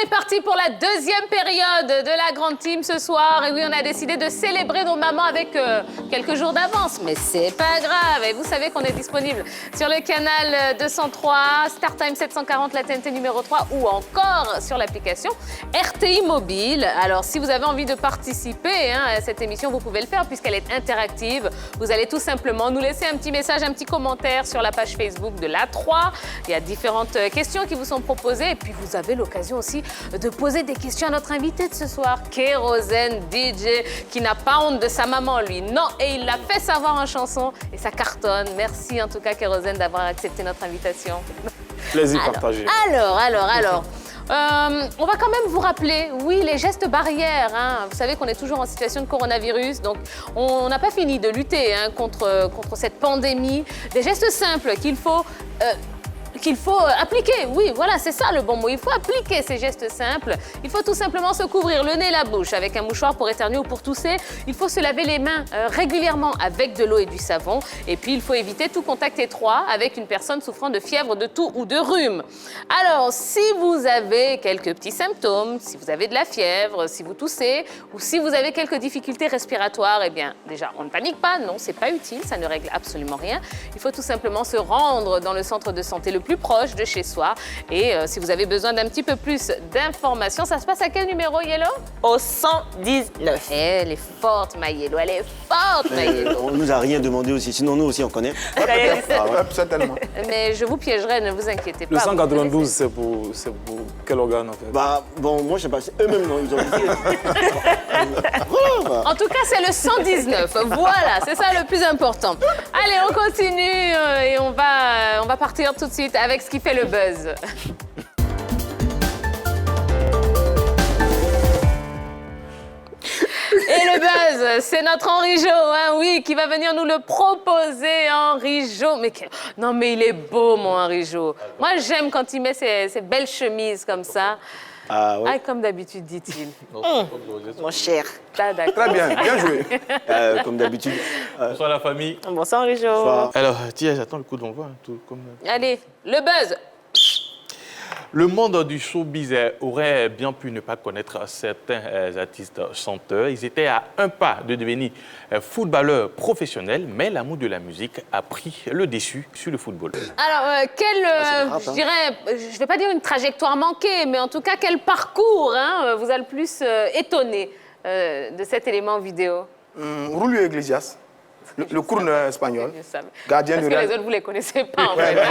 est parti pour la deuxième période de la grande team ce soir. Et oui, on a décidé de célébrer nos mamans avec quelques jours d'avance. Mais c'est pas grave. Et vous savez qu'on est disponible sur le canal 203, StarTime 740, la TNT numéro 3 ou encore sur l'application RTI Mobile. Alors, si vous avez envie de participer à cette émission, vous pouvez le faire puisqu'elle est interactive. Vous allez tout simplement nous laisser un petit message, un petit commentaire sur la page Facebook de l'A3. Il y a différentes questions qui vous sont proposées. Et puis, vous avez l'occasion aussi de poser des questions à notre invité de ce soir, Kérosène, DJ, qui n'a pas honte de sa maman, lui. Non, et il l'a fait savoir en chanson et ça cartonne. Merci en tout cas, Kérosène, d'avoir accepté notre invitation. Plaisir partagé. Alors. On va quand même vous rappeler, oui, les gestes barrières. Vous savez qu'on est toujours en situation de coronavirus, donc on n'a pas fini de lutter contre cette pandémie. Des gestes simples qu'il faut appliquer. Oui, voilà, c'est ça le bon mot. Il faut appliquer ces gestes simples. Il faut tout simplement se couvrir le nez et la bouche avec un mouchoir pour éternuer ou pour tousser. Il faut se laver les mains régulièrement avec de l'eau et du savon. Et puis, il faut éviter tout contact étroit avec une personne souffrant de fièvre, de toux ou de rhume. Alors, si vous avez quelques petits symptômes, si vous avez de la fièvre, si vous toussez ou si vous avez quelques difficultés respiratoires, eh bien, déjà, on ne panique pas. Non, c'est pas utile. Ça ne règle absolument rien. Il faut tout simplement se rendre dans le centre de santé le plus proche de chez soi. Et si vous avez besoin d'un petit peu plus d'informations, ça se passe à quel numéro, Yellow? Au 119. Elle est forte, ma Yellow. Elle est forte, ma Yellow. On nous a rien demandé aussi, sinon nous aussi on connaît. Certainement. Mais je vous piégerai, ne vous inquiétez pas. Le 192, c'est pour quel organe en fait? Bah bon, moi je sais pas, c'est eux-mêmes non, ils ont dit. Voilà. En tout cas, c'est le 119. Voilà, c'est ça le plus important. Allez, on continue et on va partir tout de suite avec ce qui fait le buzz. Et le buzz, c'est notre Henri Jo, oui, qui va venir nous le proposer, Henri Jo. Non, mais il est beau, mon Henri Jo. Moi, j'aime quand il met ses belles chemises comme ça. Ah ouais. Comme d'habitude, dit-il. Mon cher. Ah, d'accord. Très bien, bien joué. Comme d'habitude. Bonsoir la famille. Bonsoir, Rijo. Bonsoir. Alors, tiens, j'attends le coup d'envoi. Tout comme... Allez, le buzz. Le monde du showbiz aurait bien pu ne pas connaître certains artistes chanteurs. Ils étaient à un pas de devenir footballeurs professionnels, mais l'amour de la musique a pris le dessus sur le football. Alors, je dirais, je ne vais pas dire une trajectoire manquée, mais en tout cas, quel parcours vous a le plus étonné de cet élément vidéo? Julio Iglesias, le crooner espagnol, gardien Parce du que Real. les autres, vous ne les connaissez pas, en Ouais, fait.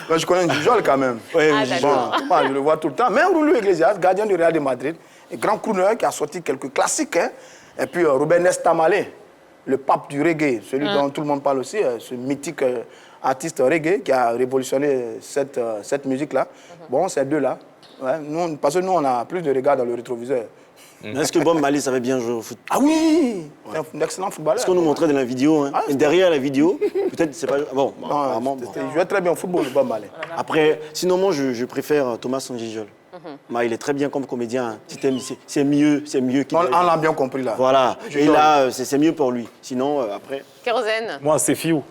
Mais je connais Jujol quand même. Ouais, Ah, d'accord. Je le vois tout le temps. Même Julio Iglesias, gardien du Real de Madrid, un grand crooner qui a sorti quelques classiques. Et puis Ruben Estamale, le pape du reggae, celui dont tout le monde parle aussi, ce mythique artiste reggae qui a révolutionné cette musique-là. Bon, ces deux-là. Ouais, parce que nous, on a plus de regard dans le rétroviseur. Est-ce que Bob Marley savait bien jouer au foot? Ah oui, c'est un excellent footballeur. Parce qu'on nous montrait dans la vidéo, Ah, et derrière la vidéo, peut-être c'est pas... Bon, apparemment, bon. Il jouait très bien au football, Bob Marley. Après, sinon moi je préfère Thomas Sanjijol. Il est très bien comme comédien. C'est mieux qu'il... On l'a bien compris là. Voilà, et là c'est mieux pour lui. Sinon, après... Kérosène. Moi, c'est Fiou.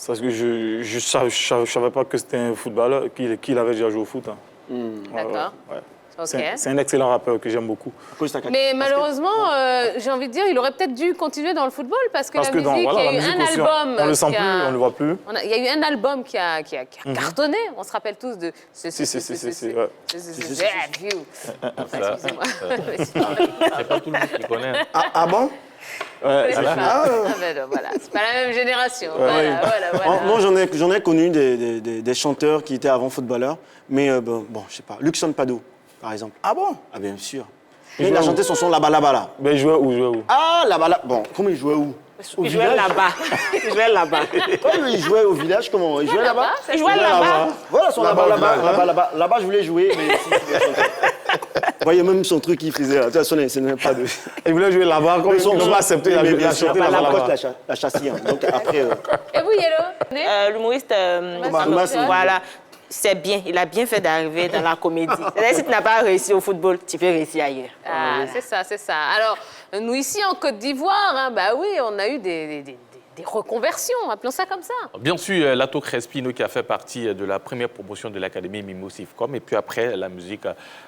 Parce que je savais pas que c'était un footballeur, qu'il avait déjà joué au foot. D'accord. Ouais. Ok. C'est un excellent rappeur que j'aime beaucoup. Mais malheureusement, j'ai envie de dire, il aurait peut-être dû continuer dans le football parce que la musique, il y a eu un aussi, album. on le sent qui plus, a- on le voit plus. Il y a eu un album qui a cartonné. On se rappelle tous de... Si, ouais. Excusez-moi. C'est pas tout le monde qui connaît. Ah bon? Ouais, C'est pas- voilà, c'est pas la même génération. Voilà. Moi j'en ai connu des chanteurs qui étaient avant footballeurs, mais bon, je sais pas, Luxon Pado, par exemple. Ah bon? Ah bien sûr. Il a chanté son son là-bas, là. Ben, il jouait où? Ah, là-bas. Bon, comment il jouait où? Au Il jouait village. là-bas. Il jouait là-bas. Comment il jouait au village? Comment? Il jouait là-bas? Il jouait là-bas. Voilà, son Là-bas, là-bas. Là-bas, je voulais jouer, mais si, il voulait chanter. Vous voyez même son truc qu'il faisait. Tu vois, ce n'est pas de... Il voulait jouer là-bas, comme ils ont accepté, il a chanté la là-bas. pote, la châssis. Donc après... Et vous, Yellow? L'humoriste Thomas. voilà. C'est bien, il a bien fait d'arriver dans la comédie. C'est-à-dire, si tu n'as pas réussi au football, tu peux réussir ailleurs. Ah, c'est ça. Alors, nous ici en Côte d'Ivoire, bah oui, on a eu des des reconversions, appelons ça comme ça. Bien sûr, Lato Crespino qui a fait partie de la première promotion de l'Académie Mimo Sifcom. Et puis après, la musique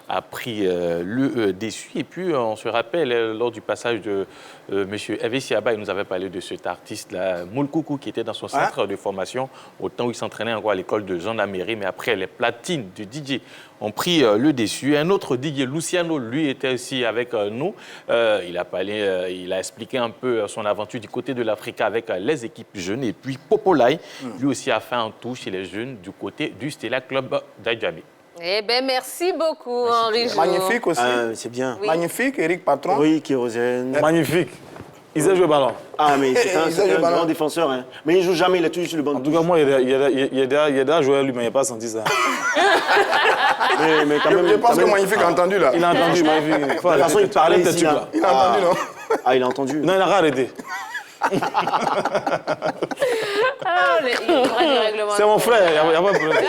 a pris le dessus. Et puis, on se rappelle, lors du passage de M. Hervé Siaba, il nous avait parlé de cet artiste-là, Moulkoukou, qui était dans son centre de formation au temps où il s'entraînait encore à l'école de gendarmerie. Mais après, les platines du DJ ont pris le dessus. Un autre DJ, Luciano, lui, était aussi avec nous. Il a expliqué un peu son aventure du côté de l'Africa avec les équipes jeunes. Et puis Popolai, lui aussi a fait un tour chez les jeunes du côté du Stella Club d'Adjamé. Eh bien, merci beaucoup, Henri Jo. Magnifique aussi. C'est bien. Oui. Magnifique, Eric Patron. Oui, Kérosène. Magnifique. Il sait jouer au ballon. Ah, mais c'est Il sait un le ballon. grand défenseur. Hein. Mais il joue jamais, il est toujours sur le banc. En tout cas, moi, il y a déjà joué lui, mais il n'a pas senti ça. Mais quand même, Je pense quand que même- Magnifique a entendu là. Il a entendu, Magnifique. De toute façon, il parlait ici. Là. Il a entendu, non? Ah, il a entendu. Non, il n'a pas arrêté. Ah, il y aura du règlement. C'est mon frère, il n'y a pas de problème.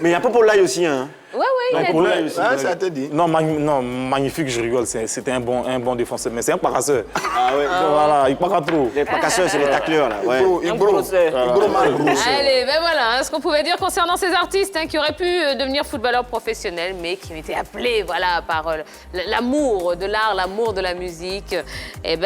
Mais il y a Popolai aussi. Hein. Ouais, il a dit. Popolai aussi. Hein, ça t'a dit. Non, Magnifique, je rigole. C'était un bon défenseur, mais c'est un parasseur. Ah ouais. Voilà, il part trop. Les casseurs, c'est les tacleurs. Là. Ouais. Ibro mal. Allez, ben voilà, ce qu'on pouvait dire concernant ces artistes qui auraient pu devenir footballeurs professionnels, mais qui ont été appelés voilà, par l'amour de l'art, l'amour de la musique. Eh ben,